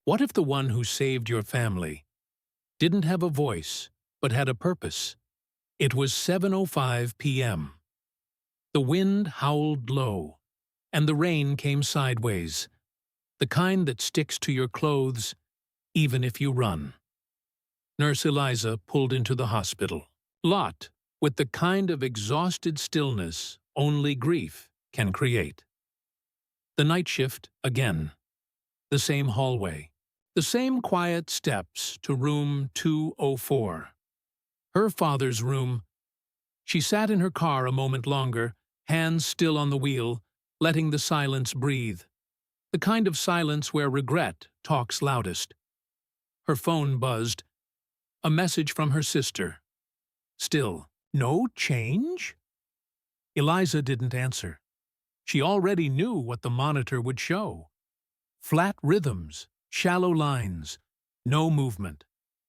What if the one who saved your family didn't have a voice, but had a purpose? It was 7:05 p.m. The wind howled low, and the rain came sideways, the kind that sticks to your clothes even if you run. Nurse Eliza pulled into the hospital, lot with the kind of exhausted stillness only grief can create. The night shift again. The same hallway. The same quiet steps to room 204. Her father's room. She sat in her car a moment longer, hands still on the wheel, letting the silence breathe. The kind of silence where regret talks loudest. Her phone buzzed. A message from her sister. Still, no change? Eliza didn't answer. She already knew what the monitor would show. Flat rhythms, shallow lines, no movement.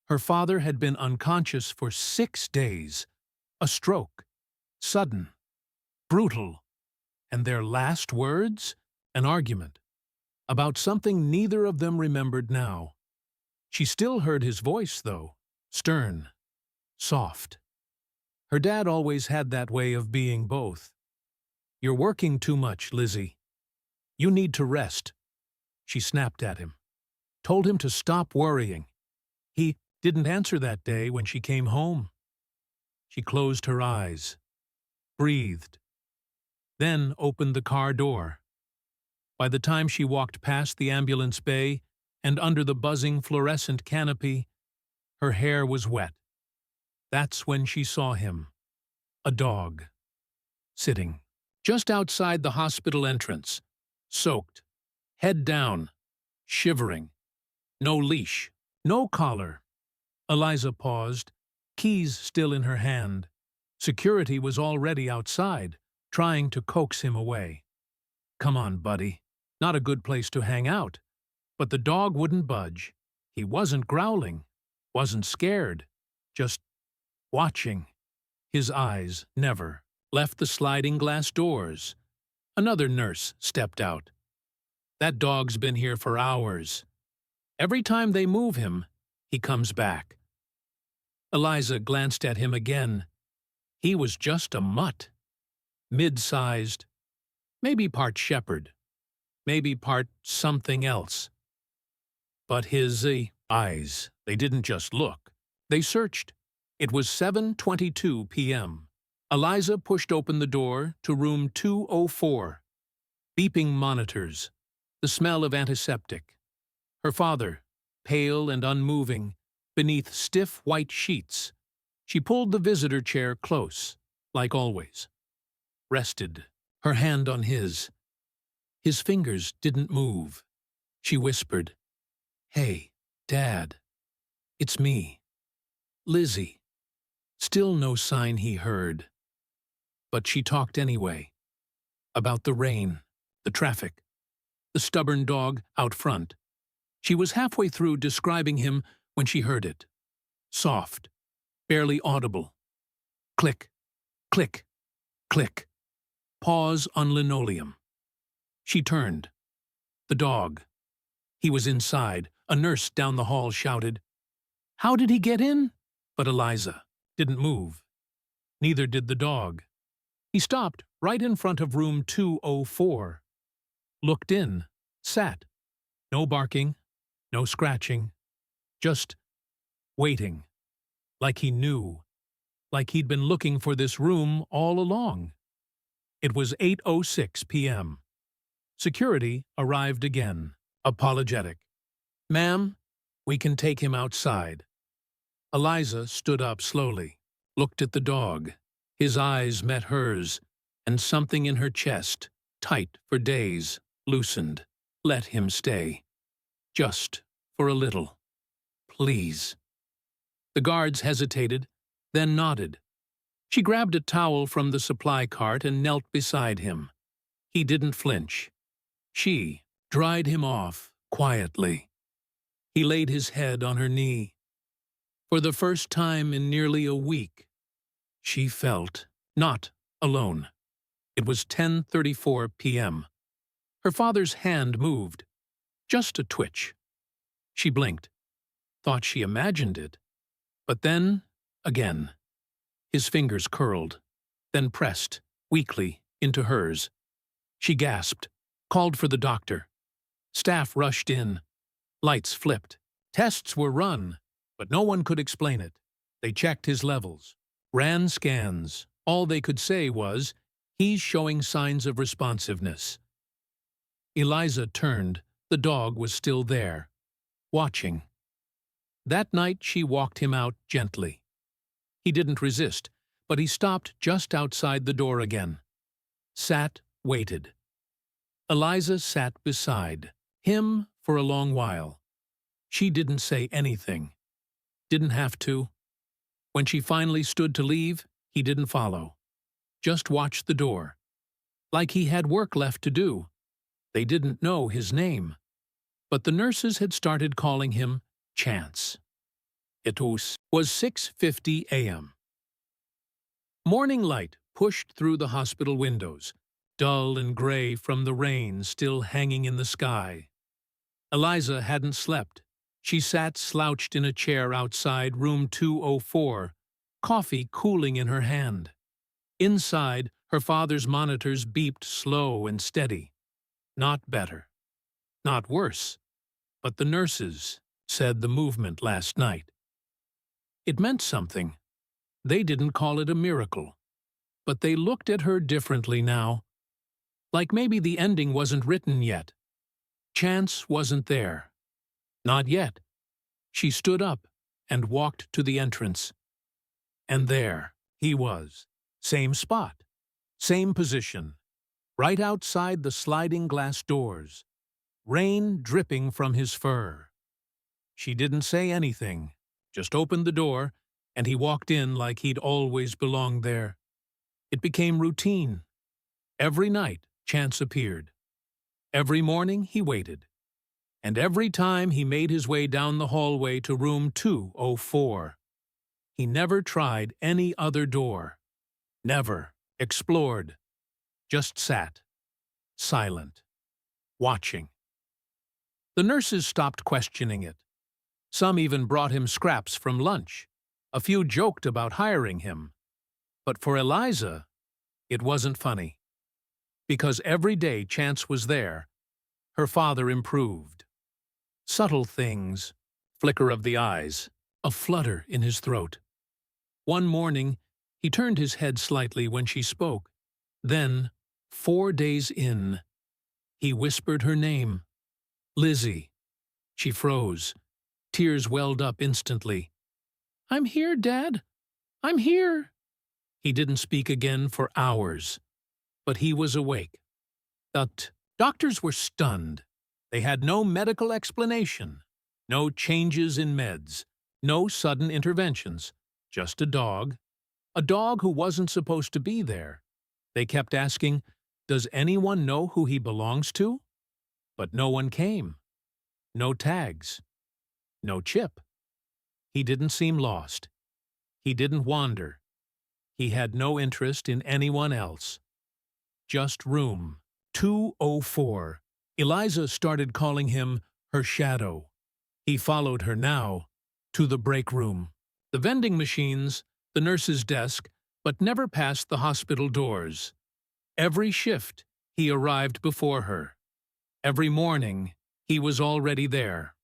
Her father had been unconscious for 6 days. A stroke. Sudden. Brutal. And their last words? An argument. About something neither of them remembered now. She still heard his voice, though. Stern. Soft. Her dad always had that way of being both. "You're working too much, Lizzie. You need to rest." She snapped at him. Told him to stop worrying. He didn't answer that day when she came home. She closed her eyes. Breathed. Then opened the car door. By the time she walked past the ambulance bay and under the buzzing fluorescent canopy, her hair was wet. That's when she saw him. A dog. Sitting. Just outside the hospital entrance. Soaked. Head down. Shivering. No leash. No collar. Eliza paused, keys still in her hand. Security was already outside, trying to coax him away. "Come on, buddy. Not a good place to hang out." But the dog wouldn't budge. He wasn't growling. Wasn't scared. Just watching. His eyes never left the sliding glass doors. Another nurse stepped out. "That dog's been here for hours. Every time they move him, he comes back." Eliza glanced at him again. He was just a mutt. Mid-sized. Maybe part shepherd. Maybe part something else. But his eyes, they didn't just look. They searched. It was 7:22 p.m. Eliza pushed open the door to room 204. Beeping monitors. The smell of antiseptic. Her father, pale and unmoving, beneath stiff white sheets. She pulled the visitor chair close, like always. Rested, her hand on his. His fingers didn't move. She whispered, "Hey, Dad. It's me. Lizzie." Still no sign he heard. But she talked anyway. About the rain, the traffic, the stubborn dog out front. She was halfway through describing him when she heard it. Soft, barely audible. Click, click, click. Pause on linoleum. She turned. The dog. He was inside. A nurse down the hall shouted, "How did he get in?" But Eliza didn't move. Neither did the dog. He stopped right in front of room 204. Looked in. Sat. No barking. No scratching. Just waiting. Like he knew. Like he'd been looking for this room all along. It was 8:06 p.m. Security arrived again, apologetic. "Ma'am, we can take him outside." Eliza stood up slowly, looked at the dog. His eyes met hers, and something in her chest, tight for days, loosened. Let him stay. Just for a little. Please. The guards hesitated, then nodded. She grabbed a towel from the supply cart and knelt beside him. He didn't flinch. She dried him off quietly. He laid his head on her knee. For the first time in nearly a week, she felt not alone. It was 10:34 p.m. Her father's hand moved. Just a twitch. She blinked, thought she imagined it. But then, again, his fingers curled, then pressed, weakly, into hers. She gasped, called for the doctor. Staff rushed in. Lights flipped. Tests were run, but no one could explain it. They checked his levels, ran scans. All they could say was, "He's showing signs of responsiveness." Eliza turned. The dog was still there, watching. That night she walked him out gently. He didn't resist, but he stopped just outside the door again. Sat, waited. Eliza sat beside him for a long while. She didn't say anything. Didn't have to. When she finally stood to leave, he didn't follow. Just watched the door. Like he had work left to do. They didn't know his name. But the nurses had started calling him Chance. It was 6:50 a.m. Morning light pushed through the hospital windows, dull and gray from the rain still hanging in the sky. Eliza hadn't slept. She sat slouched in a chair outside room 204, coffee cooling in her hand. Inside, her father's monitors beeped slow and steady. Not better. Not worse. But the nurses said the movement last night. It meant something. They didn't call it a miracle. But they looked at her differently now. Like maybe the ending wasn't written yet. Chance wasn't there. Not yet. She stood up and walked to the entrance. And there he was. Same spot. Same position. Right outside the sliding glass doors. Rain dripping from his fur. She didn't say anything. Just opened the door, and he walked in like he'd always belonged there. It became routine. Every night, Chance appeared. Every morning, he waited. And every time he made his way down the hallway to room 204. He never tried any other door. Never explored. Just sat. Silent. Watching. The nurses stopped questioning it. Some even brought him scraps from lunch. A few joked about hiring him. But for Eliza, it wasn't funny. Because every day Chance was there, her father improved. Subtle things, flicker of the eyes, a flutter in his throat. One morning, he turned his head slightly when she spoke. Then, 4 days in, he whispered her name. Lizzie. She froze. Tears welled up instantly. "I'm here, Dad. I'm here." He didn't speak again for hours. But he was awake. The doctors were stunned. They had no medical explanation. No changes in meds. No sudden interventions. Just a dog. A dog who wasn't supposed to be there. They kept asking, "Does anyone know who he belongs to?" But no one came. No tags. No chip. He didn't seem lost. He didn't wander. He had no interest in anyone else. Just room 204. Eliza started calling him her shadow. He followed her now to the break room. The vending machines, the nurse's desk, but never past the hospital doors. Every shift, he arrived before her. Every morning, he was already there.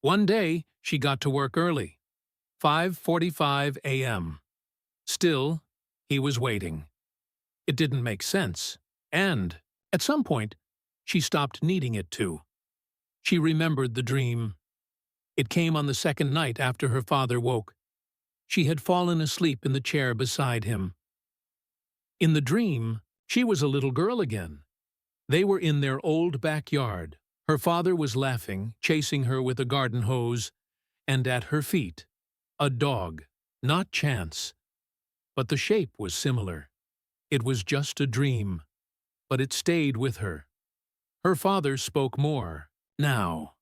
One day, she got to work early. 5:45 a.m. Still, he was waiting. It didn't make sense. And, at some point, she stopped needing it to. She remembered the dream. It came on the second night after her father woke. She had fallen asleep in the chair beside him. In the dream, she was a little girl again. They were in their old backyard. Her father was laughing, chasing her with a garden hose, and at her feet, a dog, not Chance. But the shape was similar. It was just a dream, but it stayed with her. Her father spoke more, now,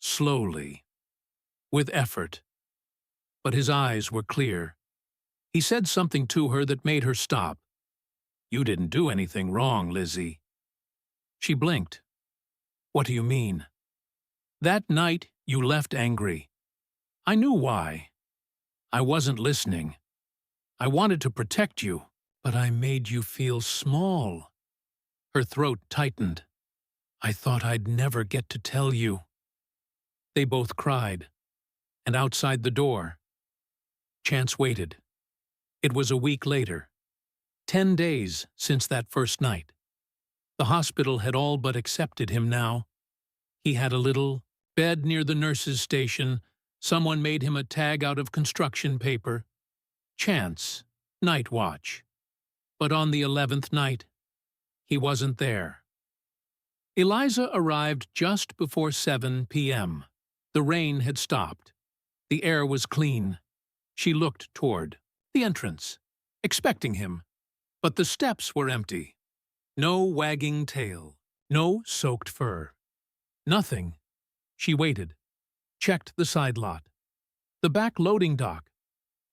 slowly, with effort. But his eyes were clear. He said something to her that made her stop. "You didn't do anything wrong, Lizzie." She blinked. "What do you mean?" "That night, You left angry. I knew why. I wasn't listening. I wanted to protect you, but I made you feel small. Her throat tightened. I thought I'd never get to tell you. They both cried, and outside the door, Chance waited. It was a week later, 10 days since that first night. The hospital had all but accepted him now. He had a little bed near the nurse's station. Someone made him a tag out of construction paper. Chance, night watch. But on the 11th night, he wasn't there. Eliza arrived just before 7 p.m. The rain had stopped. The air was clean. She looked toward the entrance, expecting him. But the steps were empty. No wagging tail, no soaked fur. Nothing. She waited, checked the side lot, the back loading dock,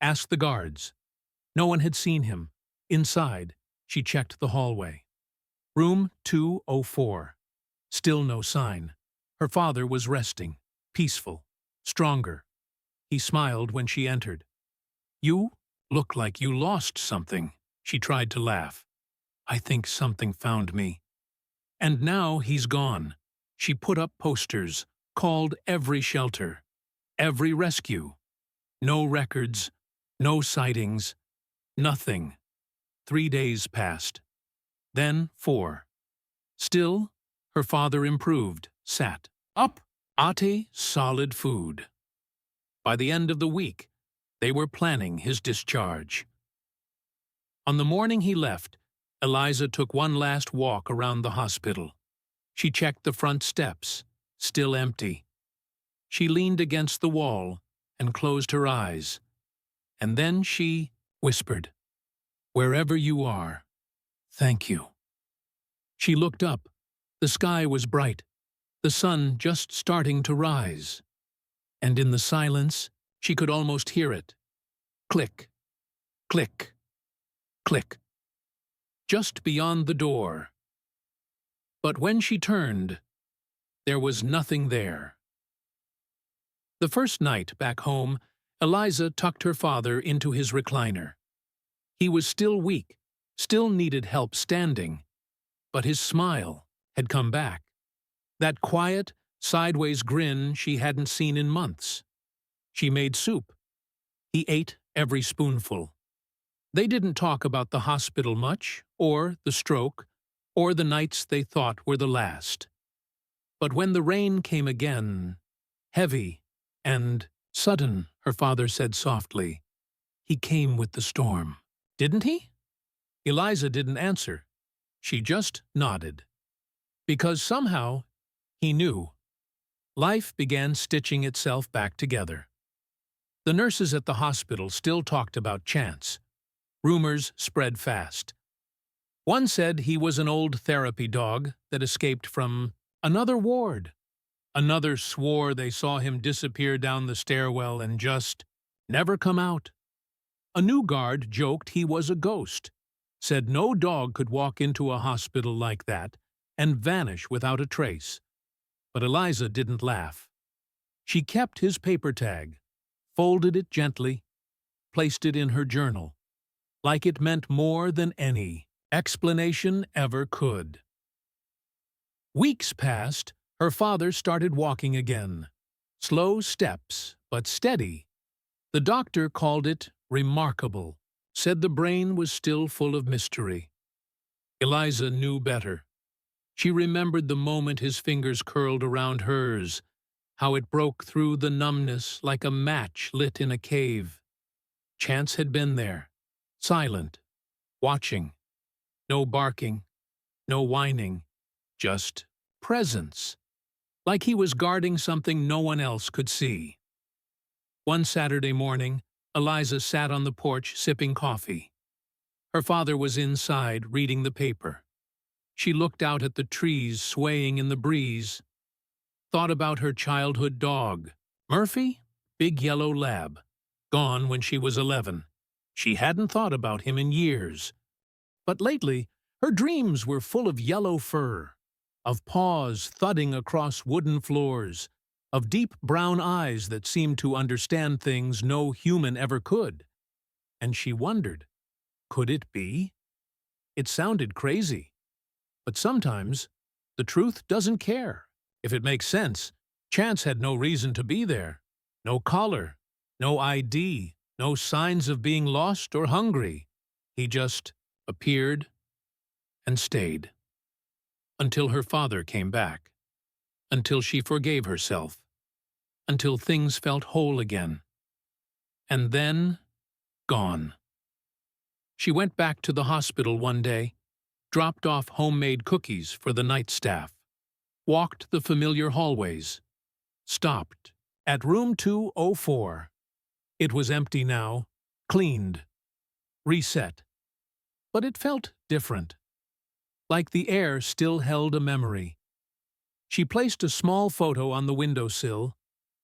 asked the guards. No one had seen him. Inside, she checked the hallway. Room 204. Still no sign. Her father was resting, peaceful, stronger. He smiled when she entered. You look like you lost something. She tried to laugh. I think something found me. And now he's gone. She put up posters, called every shelter, every rescue. No records, no sightings, nothing. 3 days passed. Then 4. Still, her father improved, sat up, ate solid food. By the end of the week, they were planning his discharge. On the morning he left, Eliza took one last walk around the hospital. She checked the front steps, still empty. She leaned against the wall and closed her eyes. And then she whispered, "Wherever you are, thank you." She looked up. The sky was bright, the sun just starting to rise. And in the silence, she could almost hear it. Click, click, click. Just beyond the door. But when she turned, there was nothing there. The first night back home, Eliza tucked her father into his recliner. He was still weak, still needed help standing, but his smile had come back. That quiet, sideways grin she hadn't seen in months. She made soup. He ate every spoonful. They didn't talk about the hospital much, or the stroke, or the nights they thought were the last. But when the rain came again, heavy and sudden, her father said softly, "He came with the storm, didn't he?" Eliza didn't answer. She just nodded. Because somehow, he knew. Life began stitching itself back together. The nurses at the hospital still talked about Chance. Rumors spread fast. One said he was an old therapy dog that escaped from another ward. Another swore they saw him disappear down the stairwell and just never come out. A new guard joked he was a ghost, said no dog could walk into a hospital like that and vanish without a trace. But Eliza didn't laugh. She kept his paper tag, folded it gently, placed it in her journal, like it meant more than any explanation ever could. Weeks passed. Her father started walking again. Slow steps, but steady. The doctor called it remarkable, said the brain was still full of mystery. Eliza knew better. She remembered the moment his fingers curled around hers, how it broke through the numbness like a match lit in a cave. Chance had been there, silent, watching. No barking, no whining, just presence. Like he was guarding something no one else could see. One Saturday morning, Eliza sat on the porch sipping coffee. Her father was inside reading the paper. She looked out at the trees swaying in the breeze, thought about her childhood dog, Murphy, big yellow lab, gone when she was 11. She hadn't thought about him in years. But lately, her dreams were full of yellow fur, of paws thudding across wooden floors, of deep brown eyes that seemed to understand things no human ever could. And she wondered, could it be? It sounded crazy. But sometimes, the truth doesn't care. If it makes sense, Chance had no reason to be there. No collar, no ID, no signs of being lost or hungry. He just appeared and stayed. Until her father came back. Until she forgave herself. Until things felt whole again. And then, gone. She went back to the hospital one day, dropped off homemade cookies for the night staff, walked the familiar hallways, stopped at room 204. It was empty now, cleaned, reset. But it felt different, like the air still held a memory. She placed a small photo on the windowsill,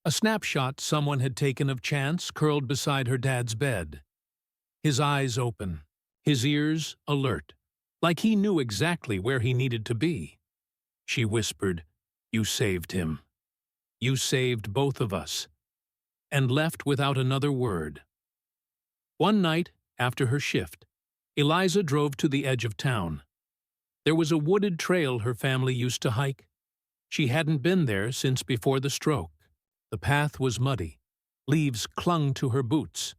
a snapshot someone had taken of Chance curled beside her dad's bed. His eyes open, his ears alert, like he knew exactly where he needed to be. She whispered, "You saved him. You saved both of us," and left without another word. One night, after her shift, Eliza drove to the edge of town. There was a wooded trail her family used to hike. She hadn't been there since before the stroke. The path was muddy. Leaves clung to her boots.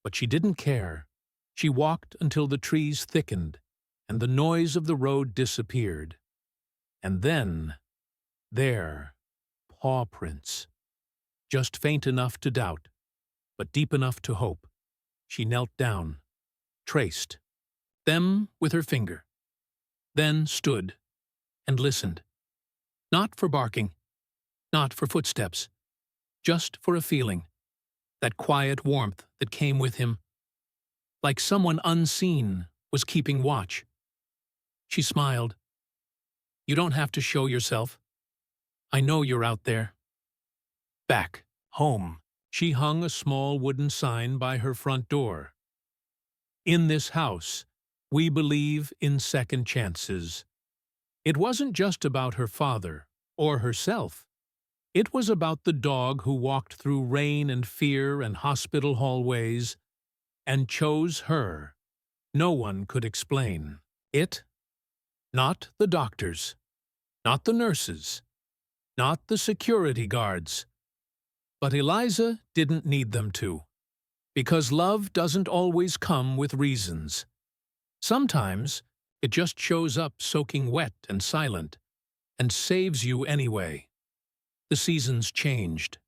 But she didn't care. She walked until the trees thickened, and the noise of the road disappeared. And then, there, paw prints. Just faint enough to doubt, but deep enough to hope. She knelt down, traced them with her finger, then stood and listened. Not for barking, not for footsteps, just for a feeling, that quiet warmth that came with him, like someone unseen was keeping watch. She smiled. "You don't have to show yourself. I know you're out there." Back, home, she hung a small wooden sign by her front door. "In this house, we believe in second chances." It wasn't just about her father or herself. It was about the dog who walked through rain and fear and hospital hallways and chose her. No one could explain it. Not the doctors, not the nurses, not the security guards. But Eliza didn't need them to, because love doesn't always come with reasons. Sometimes it just shows up soaking wet and silent, and saves you anyway. The seasons changed.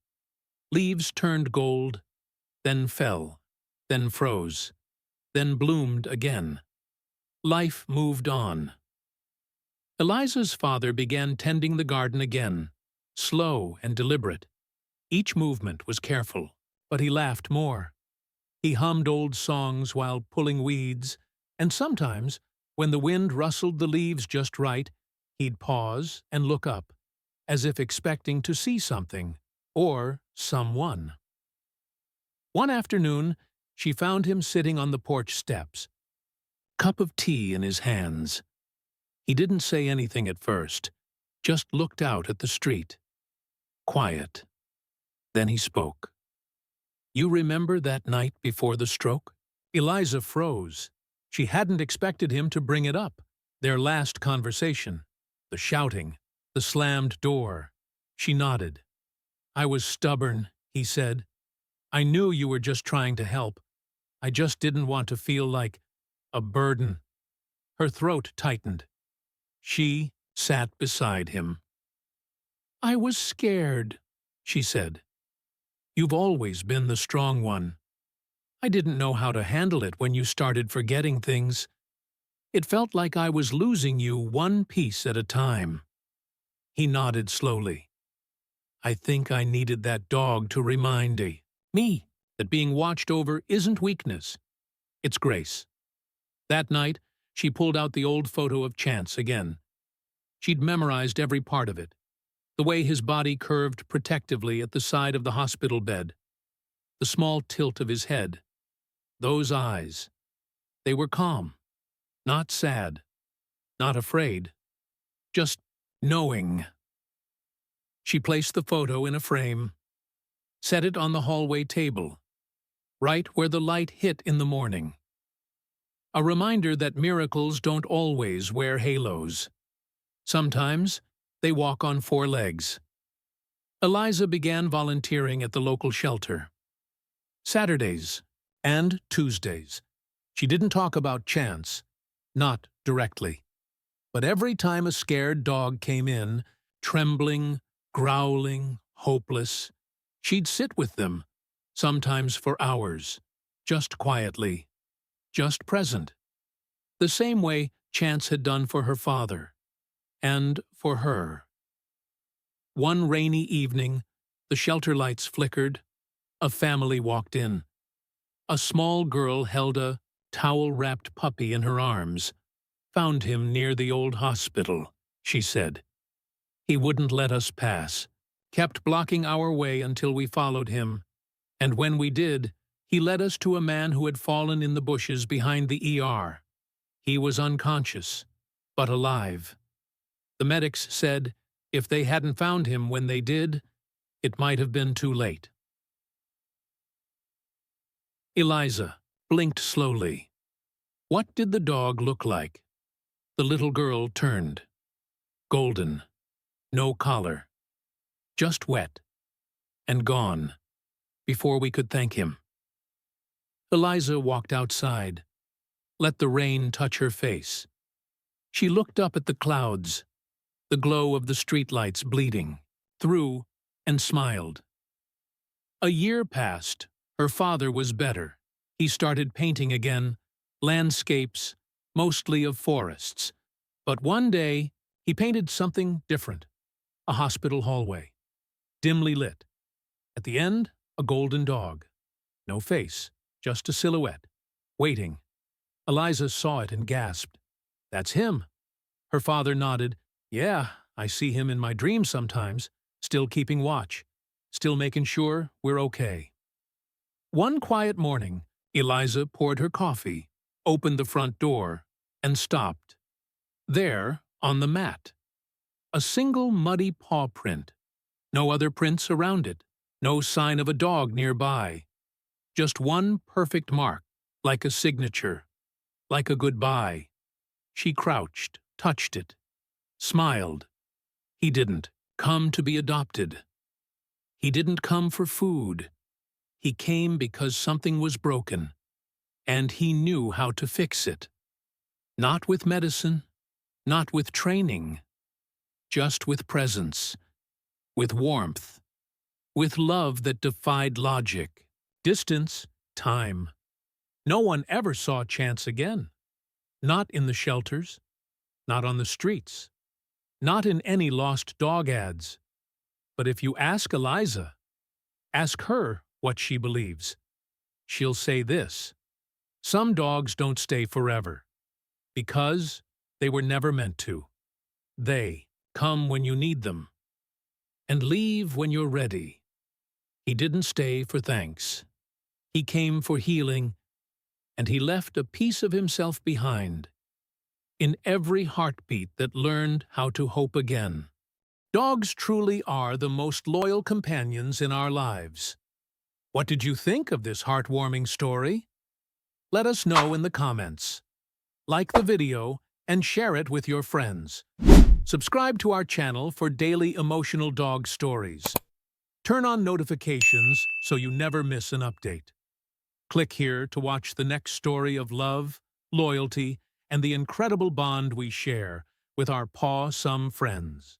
Leaves turned gold, then fell, then froze, then bloomed again. Life moved on. Eliza's father began tending the garden again, slow and deliberate. Each movement was careful, but he laughed more. He hummed old songs while pulling weeds, and sometimes, when the wind rustled the leaves just right, he'd pause and look up, as if expecting to see something, or someone. One afternoon, she found him sitting on the porch steps, cup of tea in his hands. He didn't say anything at first, just looked out at the street. Quiet. Then he spoke. "You remember that night before the stroke?" Eliza froze. She hadn't expected him to bring it up. Their last conversation. The shouting. The slammed door. She nodded. "I was stubborn," he said. "I knew you were just trying to help. I just didn't want to feel like a burden." Her throat tightened. She sat beside him. "I was scared," she said. "You've always been the strong one. I didn't know how to handle it when you started forgetting things. It felt like I was losing you one piece at a time." He nodded slowly. "I think I needed that dog to remind me that being watched over isn't weakness. It's grace." That night, she pulled out the old photo of Chance again. She'd memorized every part of it. The way his body curved protectively at the side of the hospital bed. The small tilt of his head. Those eyes. They were calm. Not sad. Not afraid. Just knowing. She placed the photo in a frame, set it on the hallway table, right where the light hit in the morning. A reminder that miracles don't always wear halos. Sometimes they walk on four legs. Eliza began volunteering at the local shelter. Saturdays and Tuesdays. She didn't talk about Chance, not directly. But every time a scared dog came in, trembling, growling, hopeless, she'd sit with them, sometimes for hours, just quietly, just present, the same way Chance had done for her father, and for her. One rainy evening, the shelter lights flickered. A family walked in. A small girl held a towel-wrapped puppy in her arms. "Found him near the old hospital," she said. "He wouldn't let us pass, kept blocking our way until we followed him. And when we did, he led us to a man who had fallen in the bushes behind the ER. He was unconscious, but alive. The medics said if they hadn't found him when they did, it might have been too late." Eliza blinked slowly. What did the dog look like? The little girl turned. Golden. No collar. Just wet. And gone. Before we could thank him. Eliza walked outside. Let the rain touch her face. She looked up at the clouds, the glow of the streetlights bleeding through, and smiled. A year passed. Her father was better. He started painting again, landscapes, mostly of forests. But one day, he painted something different. A hospital hallway, dimly lit. At the end, a golden dog. No face, just a silhouette, waiting. Eliza saw it and gasped. "That's him." Her father nodded. "Yeah, I see him in my dreams sometimes, still keeping watch, still making sure we're okay." One quiet morning, Eliza poured her coffee, opened the front door, and stopped. There, on the mat, a single muddy paw print. No other prints around it, no sign of a dog nearby. Just one perfect mark, like a signature, like a goodbye. She crouched, touched it, smiled. He didn't come to be adopted. He didn't come for food. He came because something was broken, and he knew how to fix it. Not with medicine, not with training, just with presence, with warmth, with love that defied logic, distance, time. No one ever saw Chance again. Not in the shelters, not on the streets, not in any lost dog ads. But if you ask Eliza, ask her what she believes, she'll say this: some dogs don't stay forever, because they were never meant to. They come when you need them, and leave when you're ready. He didn't stay for thanks. He came for healing, and he left a piece of himself behind, in every heartbeat that learned how to hope again. Dogs truly are the most loyal companions in our lives. What did you think of this heartwarming story? Let us know in the comments. Like the video and share it with your friends. Subscribe to our channel for daily emotional dog stories. Turn on notifications so you never miss an update. Click here to watch the next story of love, loyalty, and the incredible bond we share with our pawsome friends.